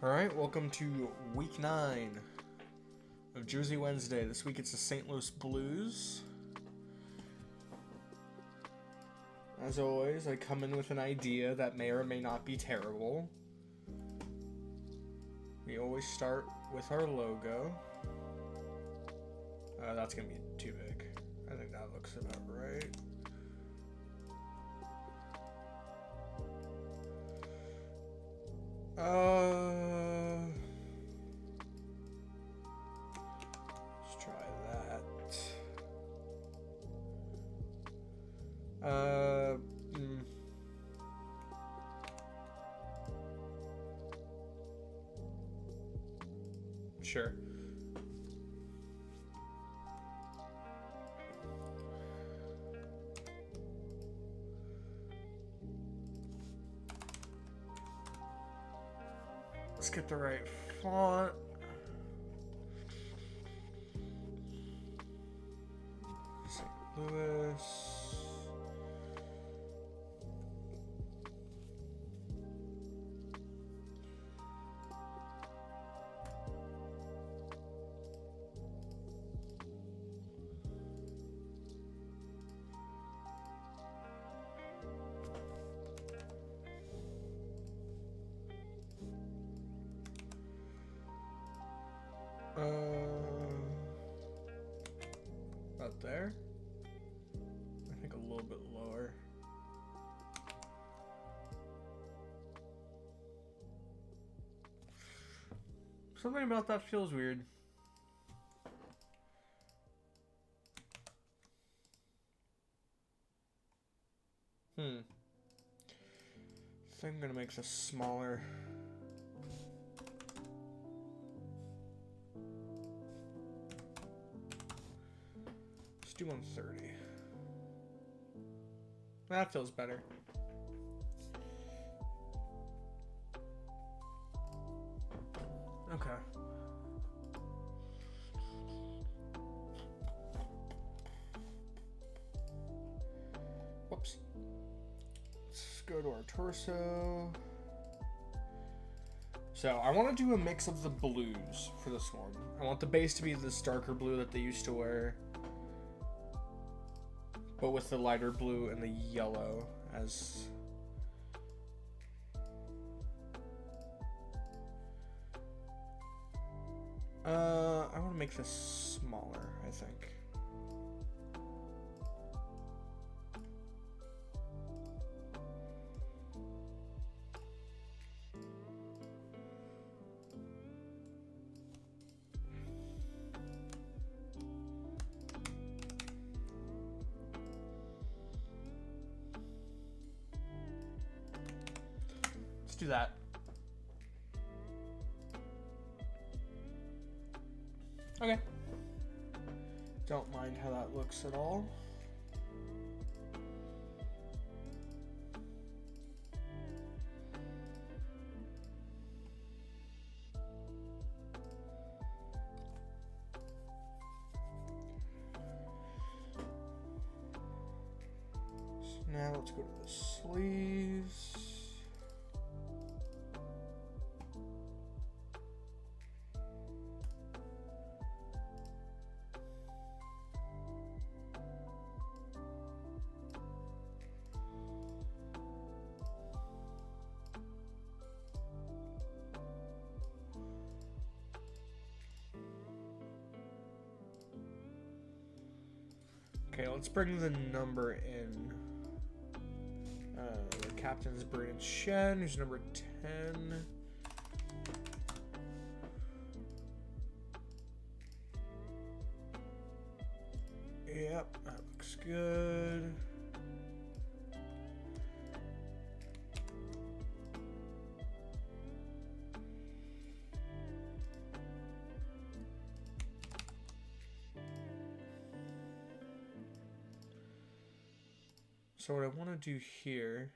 Alright, welcome to week 9 of Jersey Wednesday. This week it's the St. Louis Blues. As always, I come in with an idea that may or may not be terrible. We always start with our logo. That's going to be too big. I think that looks about right. Let's try that. Sure. Let's get the right font. St. Louis. About there. I think a little bit lower. Something about that feels weird. I think I'm gonna make this smaller. Let's do 130. That feels better. Okay. Whoops. Let's go to our torso. So I want to do a mix of the blues for this one. I want the base to be this darker blue that they used to wear, but with the lighter blue and the yellow as I want to make this smaller, I think. Let's do that. Okay. Don't mind how that looks at all. So now let's go to the sleeves. Okay, let's bring the number in. The captain's Brandon Shen, who's number 10. Yep, that looks good. So what I want to do here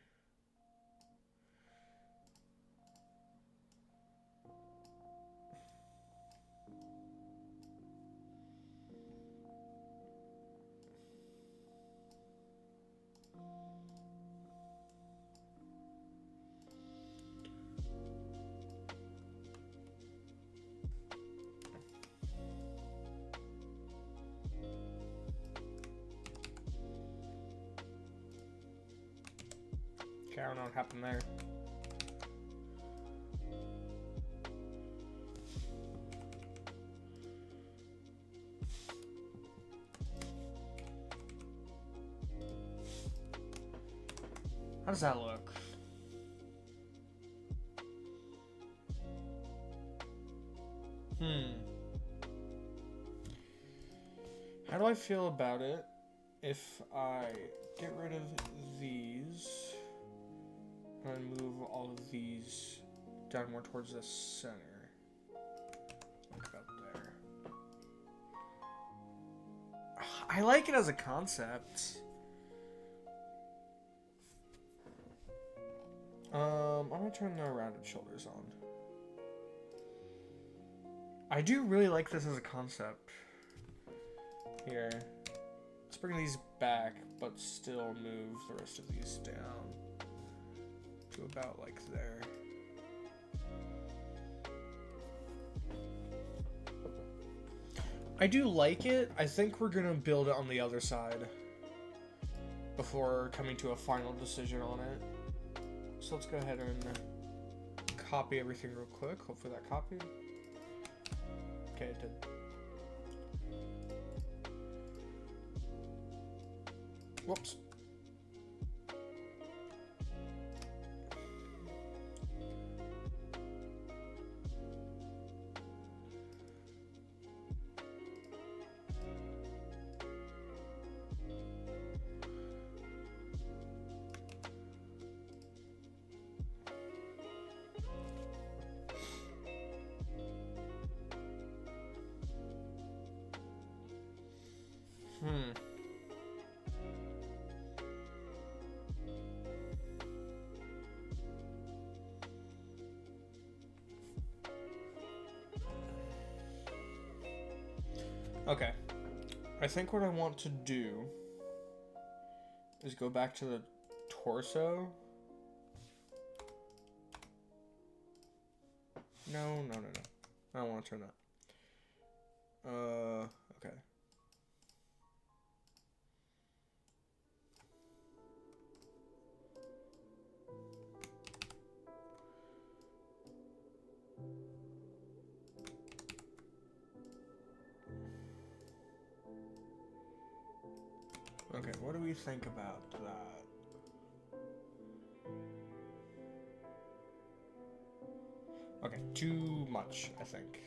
Okay, I don't know what happened there. How does that look? How do I feel about it if I get rid of these and move all of these down more towards the center? Like about there. I like it as a concept. I'm gonna turn the rounded shoulders on. I do really like this as a concept. Here. Let's bring these back, but still move the rest of these down to about like there. I do like it. I think we're gonna build it on the other side before coming to a final decision on it. So let's go ahead and copy everything real quick. Hopefully that copied. Okay, it did. Whoops. Okay. I think what I want to do is go back to the torso. No. I don't want to turn that. Okay. Okay, what do we think about that? Okay, too much, I think.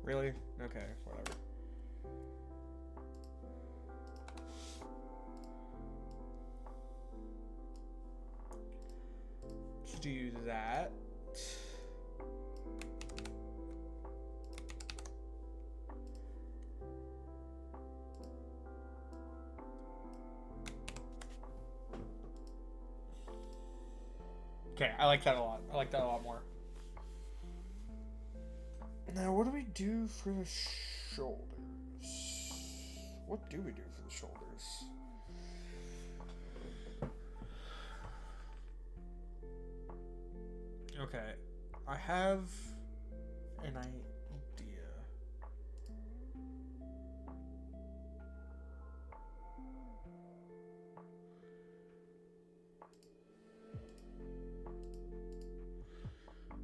Really? Okay, whatever. Let's do that. Okay, I like that a lot. I like that a lot more. Now, what do we do for the shoulders? What do we do for the shoulders? Okay, I have an idea.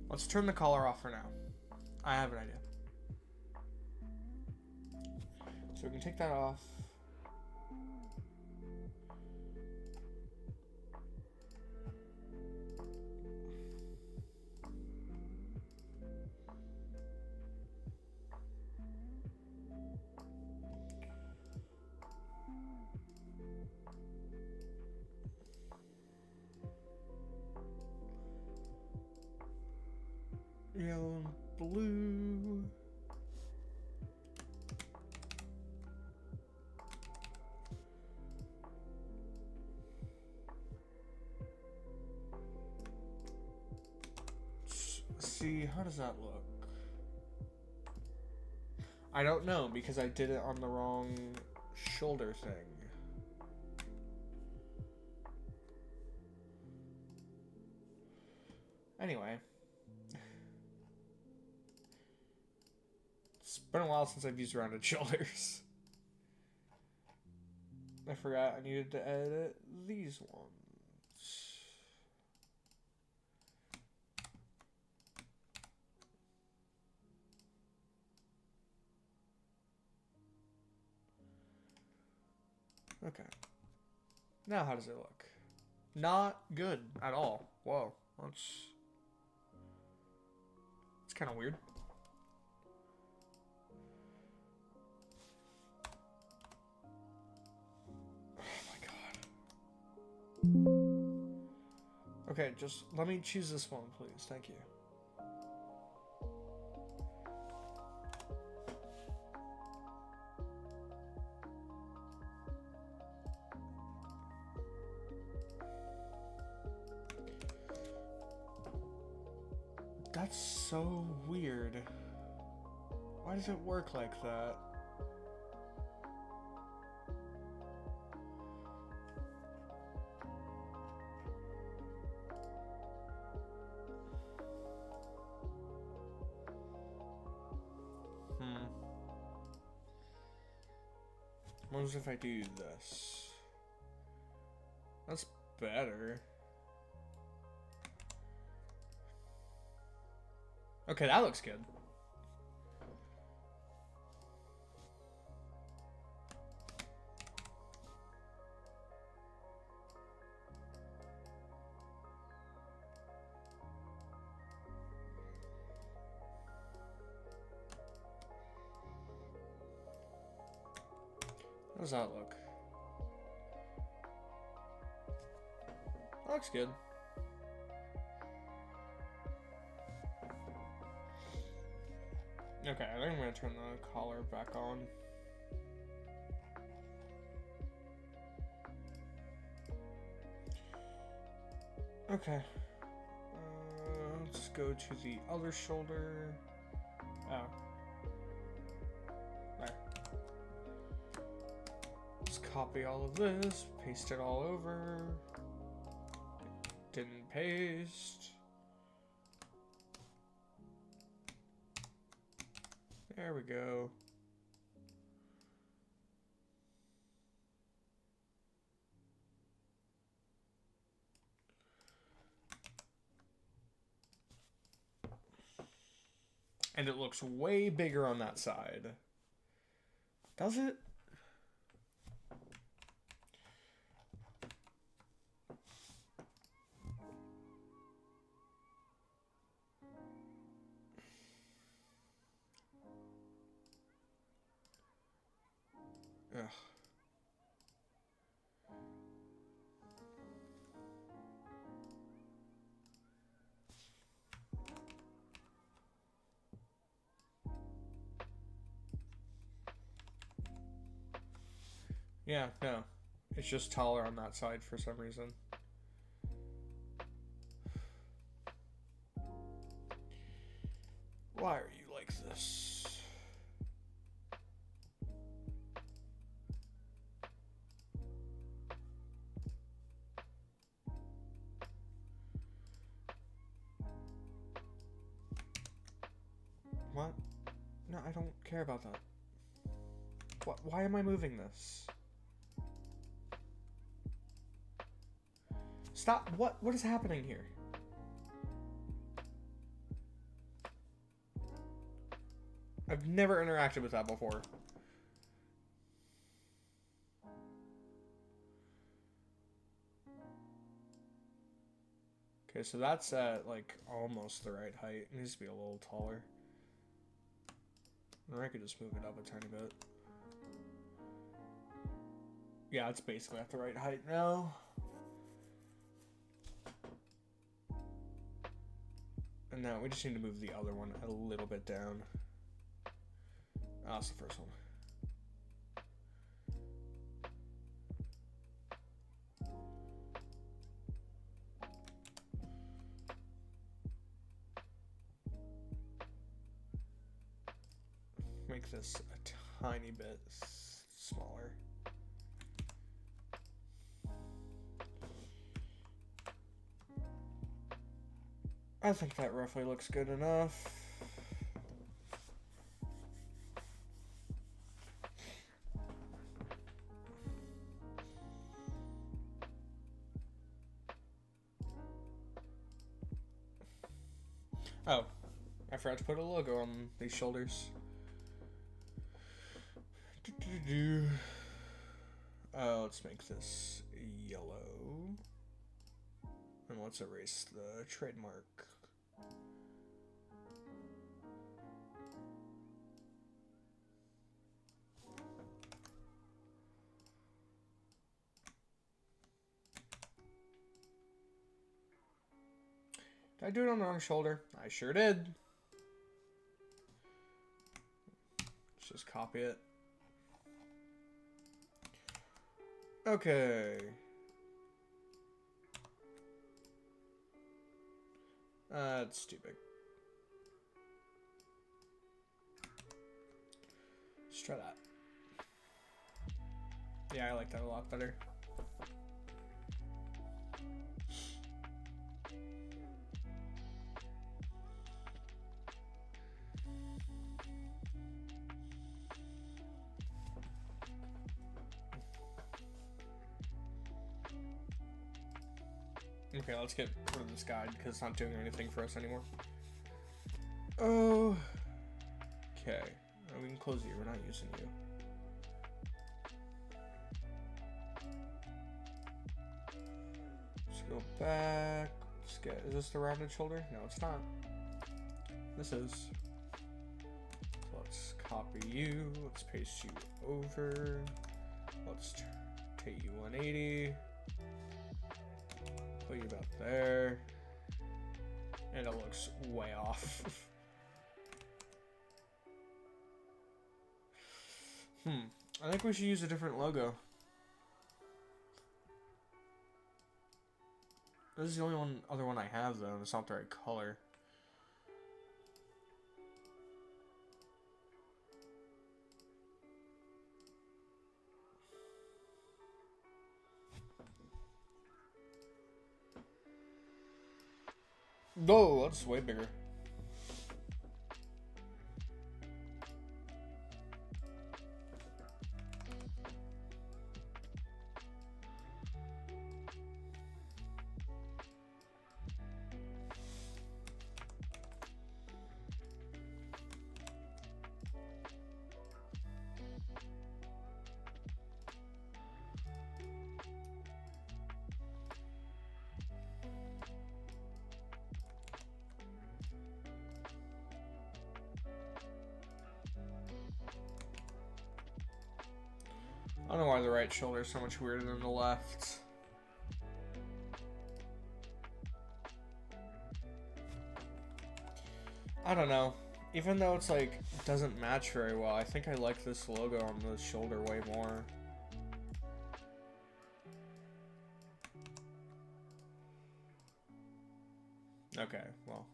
Let's turn the collar off for now. I have an idea. So we can take that off. Yellow and blue. See, how does that look? I don't know because I did it on the wrong shoulder thing. Anyway. It's been a while since I've used rounded shoulders. I forgot I needed to edit these ones. Okay. Now how does it look? Not good at all. Whoa. It's kind of weird. Okay, just let me choose this one, please. Thank you. That's so weird. Why does it work like that? What if I do this? That's better. Okay, that looks good. How does that look? That looks good. Okay, I think I'm gonna turn the collar back on. Okay. Let's go to the other shoulder. Oh. There. Let's copy all of this, paste it all over. Didn't paste. There we go. And it looks way bigger on that side. Does it? Ugh. Yeah, no. It's just taller on that side for some reason. Why are you like this? What? No, I don't care about that. What? Why am I moving this? Stop. What is happening here? I've never interacted with that before. Okay, so that's at like almost the right height. It needs to be a little taller. Or I could just move it up a tiny bit. Yeah, it's basically at the right height now. And now we just need to move the other one a little bit down. Oh, that's the first one. Make this a tiny bit smaller. I think that roughly looks good enough. Oh, I forgot to put a logo on these shoulders. Let's make this yellow. And let's erase the trademark. Did I do it on the wrong shoulder? I sure did. Let's just copy it. Okay. It's too big. Let's try that. Yeah, I like that a lot better. Okay, let's get rid of this guide because it's not doing anything for us anymore. Oh. Okay. We can close you. We're not using you. Let's go back. Let's get. Is this the rounded shoulder? No, it's not. This is. So let's copy you. Let's paste you over. Let's take you 180. Put you about there. And it looks way off. I think we should use a different logo. This is the only other one I have, though, and it's not the right color. No, that's way bigger. I don't know why the right shoulder is so much weirder than the left. I don't know. Even though it's like doesn't match very well, I think I like this logo on the shoulder way more. Okay, well.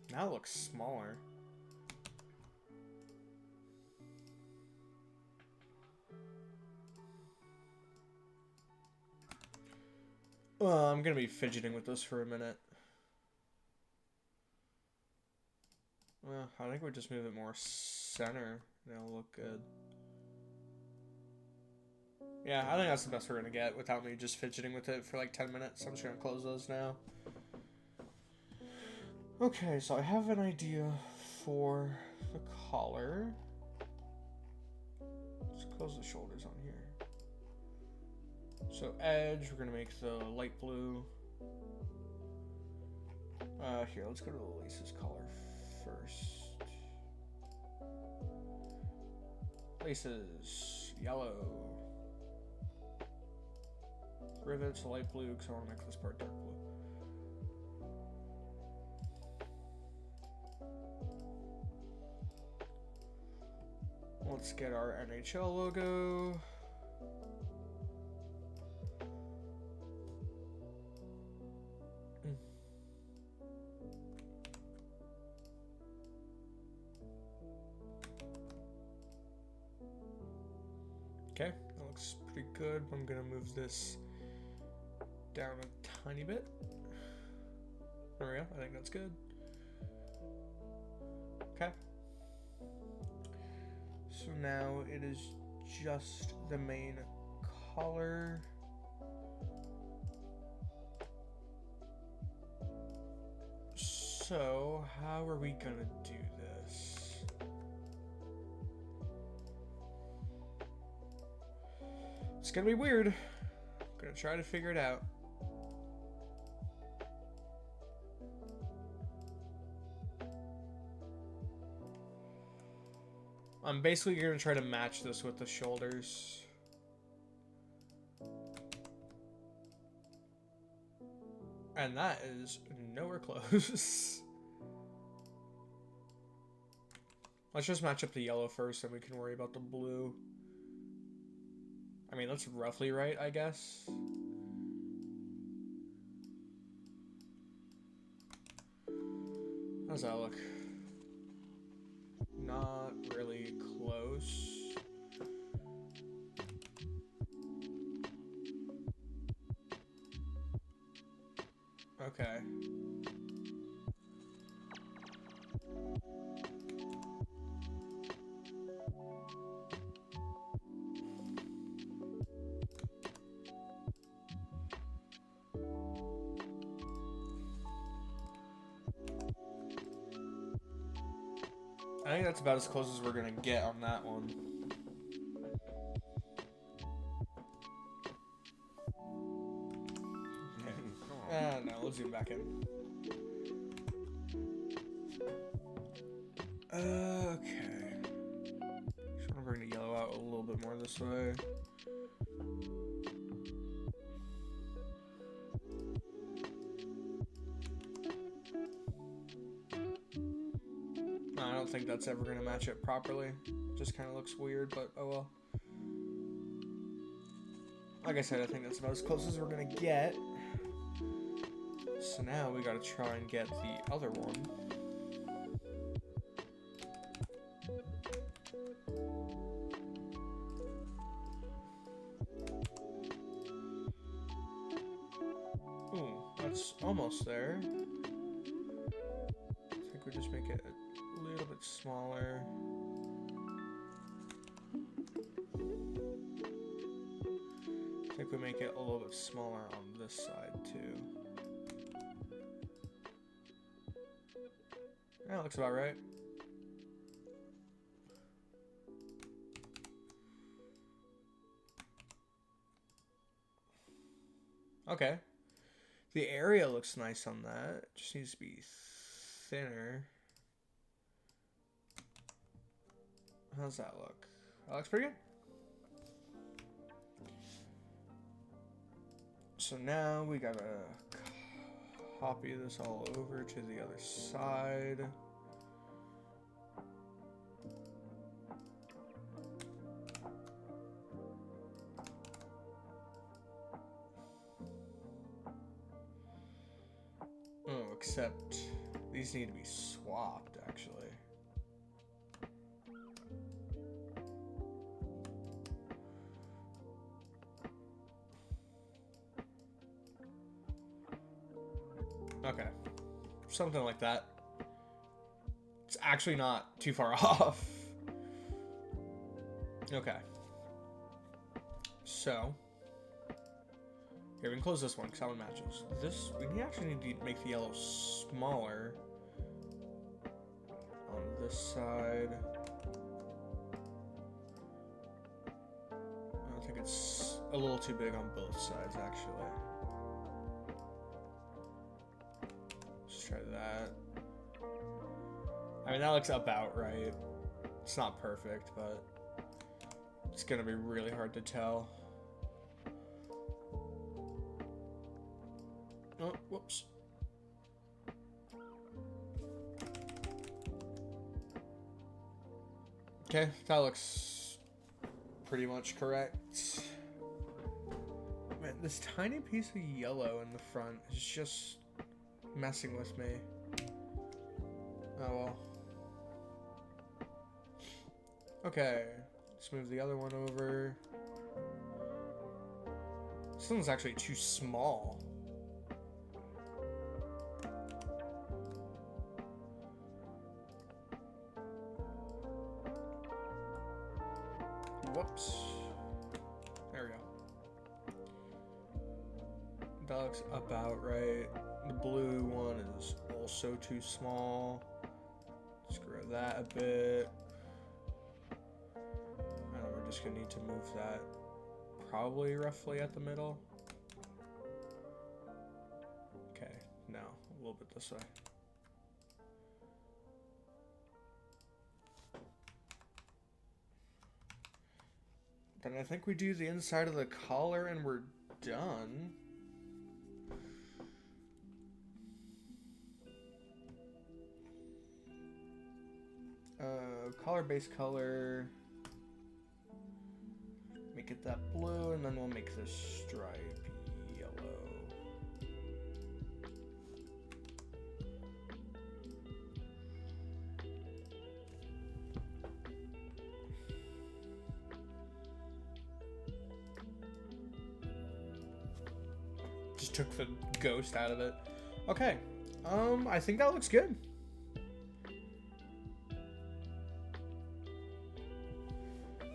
Now it looks smaller. I'm gonna be fidgeting with this for a minute. Well, I think we just move it more center. It'll look good. Yeah, I think that's the best we're gonna get without me just fidgeting with it for like 10 minutes. I'm just gonna close those now. Okay, so I have an idea for the collar. Let's close the shoulders on here. So edge, we're gonna make the light blue. Here, let's go to Lisa's collar first. Lisa's yellow. Rivets, light blue, because I want to make this part dark blue. Let's get our NHL logo. Okay, that looks pretty good. I'm gonna move this down a tiny bit. There we go, I think that's good. Okay. So now it is just the main color. So, how are we gonna do this? It's gonna be weird. I'm gonna try to figure it out. I'm basically gonna try to match this with the shoulders. And that is nowhere close. Let's just match up the yellow first, and we can worry about the blue. I mean, that's roughly right, I guess. How's that look? Not really close. Okay. I think that's about as close as we're gonna get on that one. Okay. No, let's zoom back in. Okay. Just want to bring the yellow out a little bit more this way. No, I don't think that's ever going to match it properly. Just kind of looks weird, but oh well. Like I said, I think that's about as close as we're going to get. So now we got to try and get the other one. Ooh, that's almost there. I think we just make it a little bit smaller. I think we make it a little bit smaller on this side too. That looks about right. Okay. The area looks nice on that. It just needs to be thinner. How's that look? That looks pretty good. So now we gotta copy this all over to the other side. Oh, except these need to be swapped, actually. Okay. Something like that. It's actually not too far off. Okay. So, here, we can close this one because that one matches. This, we actually need to make the yellow smaller on this side. I think it's a little too big on both sides, actually. Let's try that. I mean, that looks about right. It's not perfect, but it's gonna be really hard to tell. Oh, whoops. Okay, that looks pretty much correct. Man, this tiny piece of yellow in the front is just messing with me. Oh well. Okay, let's move the other one over. This one's actually too small. Whoops. There we go. That looks about right. The blue one is also too small. Just grow that a bit. And we're just gonna need to move that probably roughly at the middle. Okay, now a little bit this way. Then I think we do the inside of the collar and we're done. Collar base color. Make it that blue, and then we'll make this stripe yellow. Just took the ghost out of it. Okay. I think that looks good.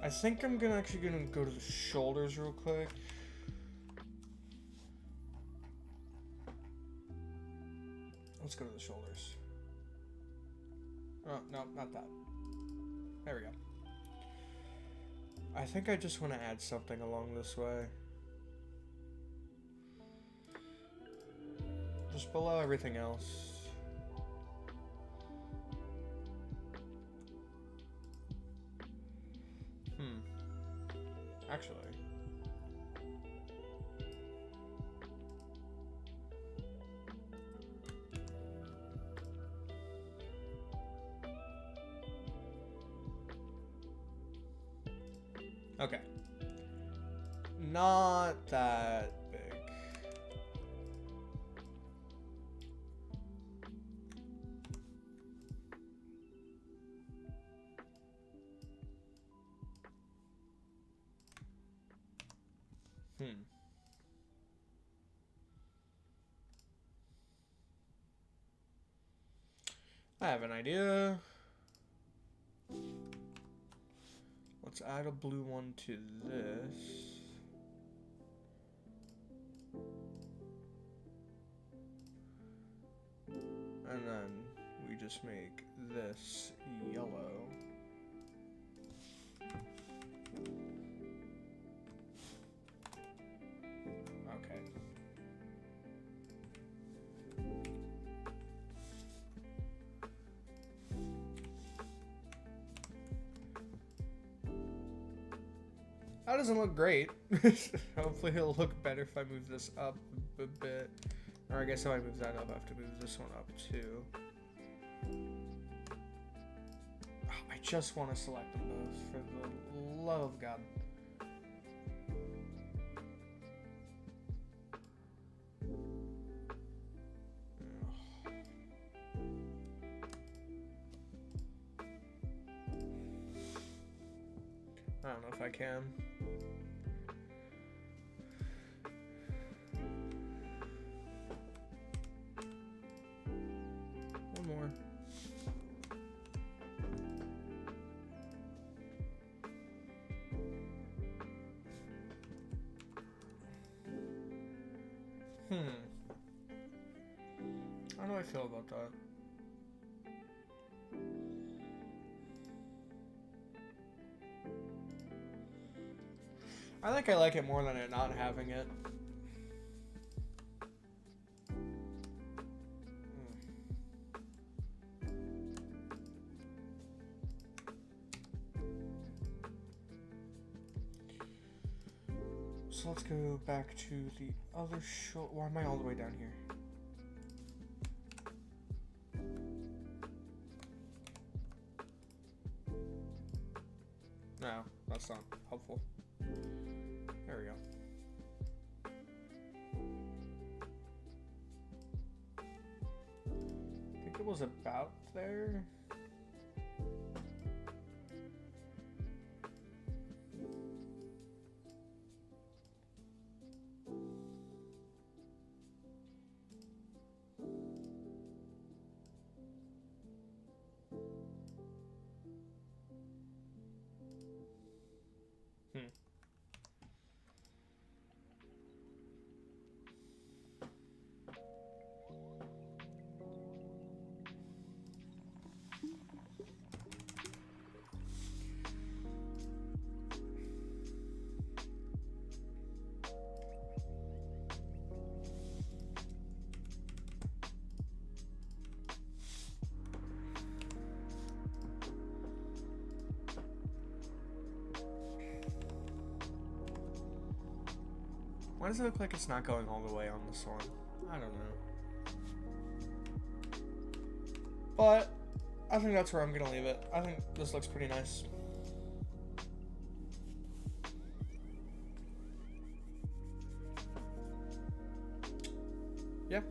I think I'm actually gonna go to the shoulders real quick. Let's go to the shoulders. Oh, no, not that. There we go. I think I just want to add something along this way. Just below everything else. Actually. Okay. Not that big. I have an idea. Let's add a blue one to this. And then we just make this yellow. Okay. That doesn't look great. Hopefully it'll look better if I move this up a bit. Or I guess if I move that up, I have to move this one up too. Oh, I just want to select them both, for the love of God. I don't know if I can. One more. How do I feel about that? I think I like it more than it not having it. So let's go back to the other shoulder. Why am I all the way down here? No, that's not helpful. There we go. I think it was about there. Why does it look like it's not going all the way on this one? I don't know. But I think that's where I'm gonna leave it. I think this looks pretty nice. Yeah.